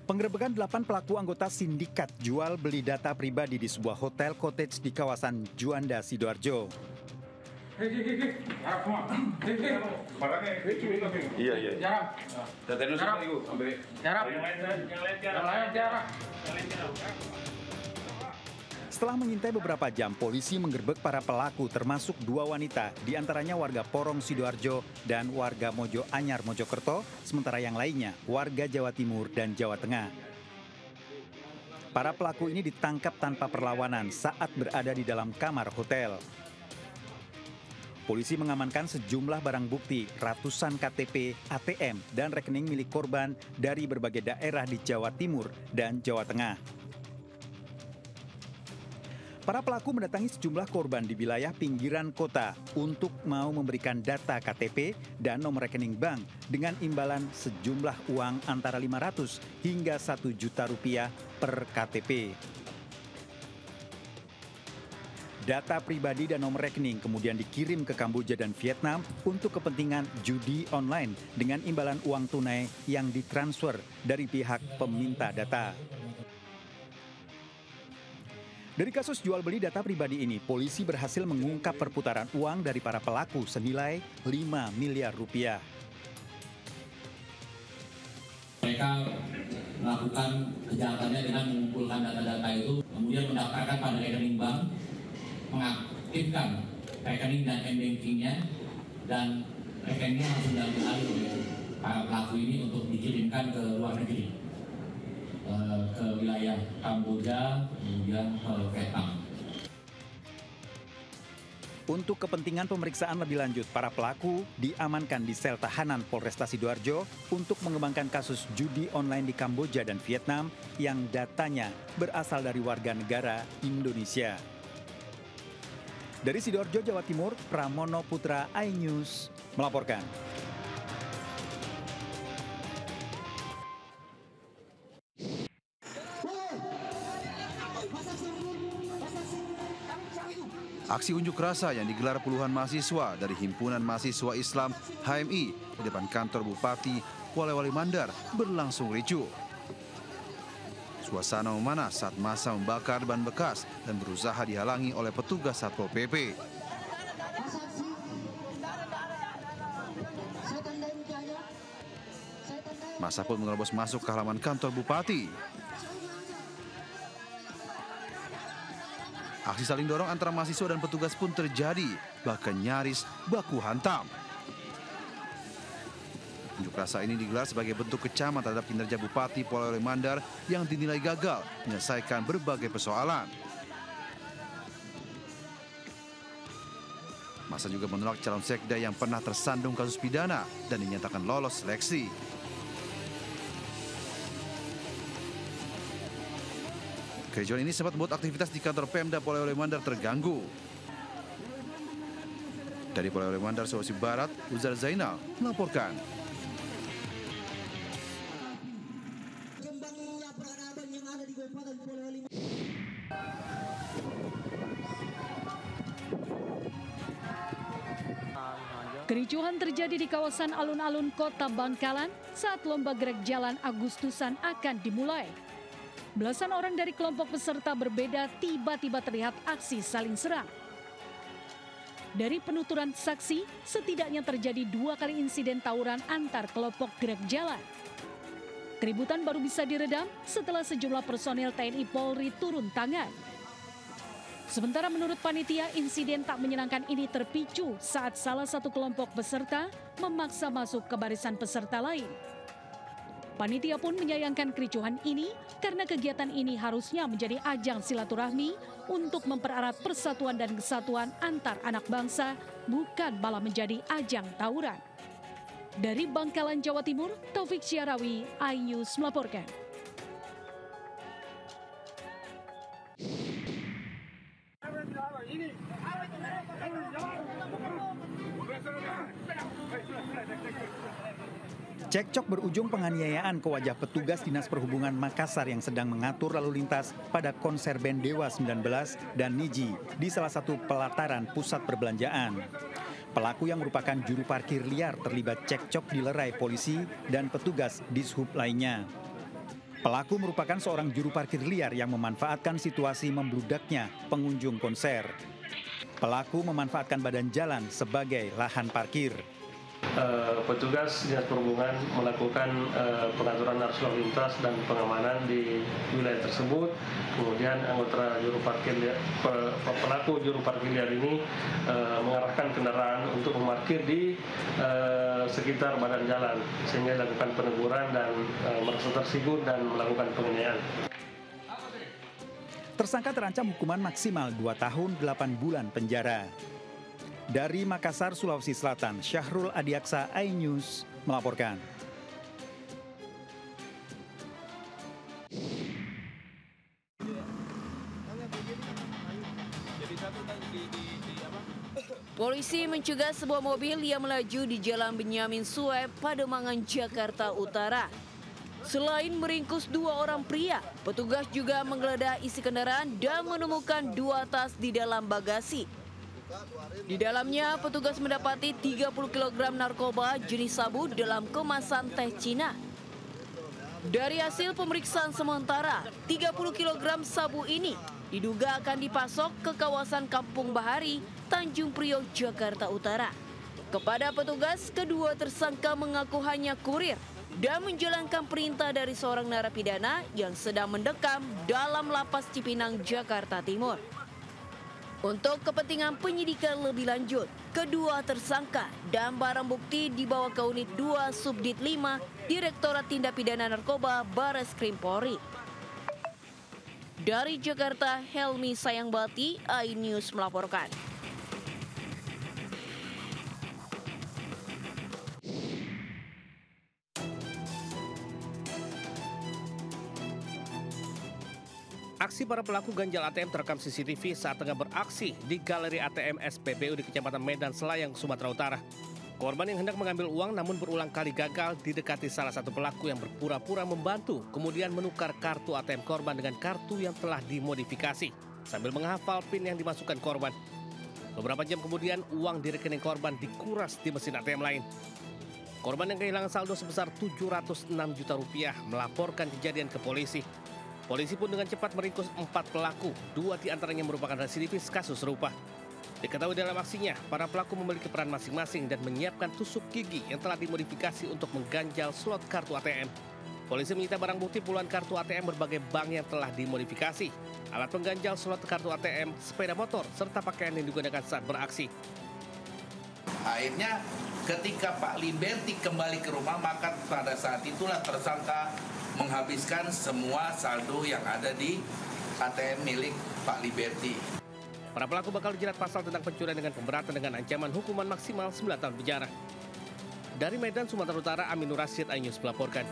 Penggerebekan 8 pelaku anggota sindikat jual beli data pribadi di sebuah hotel cottage di kawasan Juanda, Sidoarjo. Iya. Setelah mengintai beberapa jam, polisi menggerebek para pelaku termasuk 2 wanita, diantaranya warga Porong Sidoarjo dan warga Mojo Anyar Mojokerto, sementara yang lainnya warga Jawa Timur dan Jawa Tengah. Para pelaku ini ditangkap tanpa perlawanan saat berada di dalam kamar hotel. Polisi mengamankan sejumlah barang bukti, ratusan KTP, ATM, dan rekening milik korban dari berbagai daerah di Jawa Timur dan Jawa Tengah. Para pelaku mendatangi sejumlah korban di wilayah pinggiran kota untuk mau memberikan data KTP dan nomor rekening bank dengan imbalan sejumlah uang antara 500 hingga 1 juta rupiah per KTP. Data pribadi dan nomor rekening kemudian dikirim ke Kamboja dan Vietnam untuk kepentingan judi online dengan imbalan uang tunai yang ditransfer dari pihak peminta data. Dari kasus jual beli data pribadi ini, polisi berhasil mengungkap perputaran uang dari para pelaku senilai 5 miliar rupiah. Mereka melakukan kejahatannya dengan mengumpulkan data-data itu, kemudian mendaftarkan pada rekening bank, mengaktifkan rekening dan m-bankingnya, dan rekeningnya langsung diambil alih oleh para pelaku ini untuk dikirimkan ke luar negeri, ke wilayah Kamboja, kemudian ke Vietnam. Untuk kepentingan pemeriksaan lebih lanjut, para pelaku diamankan di sel tahanan Polresta Sidoarjo untuk mengembangkan kasus judi online di Kamboja dan Vietnam yang datanya berasal dari warga negara Indonesia. Dari Sidoarjo, Jawa Timur, Pramono Putra, iNews melaporkan. Aksi unjuk rasa yang digelar puluhan mahasiswa dari Himpunan Mahasiswa Islam HMI di depan kantor Bupati Polewali Mandar berlangsung ricuh. Suasana memanas saat massa membakar ban bekas dan berusaha dihalangi oleh petugas Satpol PP. Massa pun menerobos masuk ke halaman kantor Bupati. Aksi saling dorong antara mahasiswa dan petugas pun terjadi, bahkan nyaris baku hantam. Unjuk rasa ini digelar sebagai bentuk kecaman terhadap kinerja Bupati Polewali Mandar yang dinilai gagal menyelesaikan berbagai persoalan. Massa juga menolak calon sekda yang pernah tersandung kasus pidana dan dinyatakan lolos seleksi. Kericuan ini sempat membuat aktivitas di kantor Pemda Polewali Mandar terganggu. Dari Polewali Mandar, Sulawesi Barat, Uzar Zainal melaporkan. Kericuhan terjadi di kawasan alun-alun Kota Bangkalan saat lomba gerak jalan Agustusan akan dimulai. Belasan orang dari kelompok peserta berbeda tiba-tiba terlihat aksi saling serang. Dari penuturan saksi, setidaknya terjadi 2 kali insiden tawuran antar kelompok gerak jalan. Keributan baru bisa diredam setelah sejumlah personil TNI Polri turun tangan. Sementara menurut panitia, insiden tak menyenangkan ini terpicu saat salah satu kelompok peserta memaksa masuk ke barisan peserta lain. Panitia pun menyayangkan kericuhan ini karena kegiatan ini harusnya menjadi ajang silaturahmi untuk mempererat persatuan dan kesatuan antar anak bangsa, bukan malah menjadi ajang tawuran. Dari Bangkalan, Jawa Timur, Taufik Syarawi, iNews melaporkan. Cekcok berujung penganiayaan ke wajah petugas Dinas Perhubungan Makassar yang sedang mengatur lalu lintas pada konser band Dewa 19 dan Niji di salah satu pelataran pusat perbelanjaan. Pelaku yang merupakan juru parkir liar terlibat cekcok dilerai polisi dan petugas Dishub lainnya. Pelaku merupakan seorang juru parkir liar yang memanfaatkan situasi membludaknya pengunjung konser. Pelaku memanfaatkan badan jalan sebagai lahan parkir. Petugas Dinas Perhubungan melakukan pengaturan arus lalu lintas dan pengamanan di wilayah tersebut. Kemudian anggota pelaku juru parkir liar ini mengarahkan kendaraan untuk memarkir di sekitar badan jalan, sehingga dilakukan peneguran dan merasa tersinggung dan melakukan penganiayaan. Tersangka terancam hukuman maksimal 2 tahun 8 bulan penjara. Dari Makassar, Sulawesi Selatan, Syahrul Adiaksa, iNews melaporkan. Polisi mencegah sebuah mobil yang melaju di Jalan Benyamin Sueb, Pademangan, Jakarta Utara. Selain meringkus 2 orang pria, petugas juga menggeledah isi kendaraan dan menemukan 2 tas di dalam bagasi. Di dalamnya, petugas mendapati 30 kg narkoba jenis sabu dalam kemasan teh Cina. Dari hasil pemeriksaan sementara, 30 kg sabu ini diduga akan dipasok ke kawasan Kampung Bahari, Tanjung Priok, Jakarta Utara. Kepada petugas, kedua tersangka mengaku hanya kurir dan menjalankan perintah dari seorang narapidana yang sedang mendekam dalam lapas Cipinang, Jakarta Timur. Untuk kepentingan penyidikan lebih lanjut, kedua tersangka dan barang bukti dibawa ke Unit 2 Subdit 5 Direktorat Tindak Pidana Narkoba Barreskrim Polri. Dari Jakarta, Helmi Sayangbati, iNews melaporkan. Aksi para pelaku ganjal ATM terekam CCTV saat tengah beraksi di galeri ATM SPBU di Kecamatan Medan, Selayang, Sumatera Utara. Korban yang hendak mengambil uang namun berulang kali gagal didekati salah satu pelaku yang berpura-pura membantu, kemudian menukar kartu ATM korban dengan kartu yang telah dimodifikasi sambil menghafal PIN yang dimasukkan korban. Beberapa jam kemudian uang di rekening korban dikuras di mesin ATM lain. Korban yang kehilangan saldo sebesar Rp706 juta melaporkan kejadian ke polisi. Polisi pun dengan cepat meringkus 4 pelaku, 2 diantaranya merupakan residivis kasus serupa. Diketahui dalam aksinya, para pelaku memiliki peran masing-masing dan menyiapkan tusuk gigi yang telah dimodifikasi untuk mengganjal slot kartu ATM. Polisi menyita barang bukti puluhan kartu ATM berbagai bank yang telah dimodifikasi, alat pengganjal slot kartu ATM, sepeda motor, serta pakaian yang digunakan saat beraksi. Akhirnya ketika Pak Liberty kembali ke rumah, maka pada saat itulah tersangka menghabiskan semua saldo yang ada di ATM milik Pak Liberty. Para pelaku bakal dijerat pasal tentang pencurian dengan pemberatan dengan ancaman hukuman maksimal 9 tahun penjara. Dari Medan, Sumatera Utara, Aminur Rasyid, iNews melaporkan.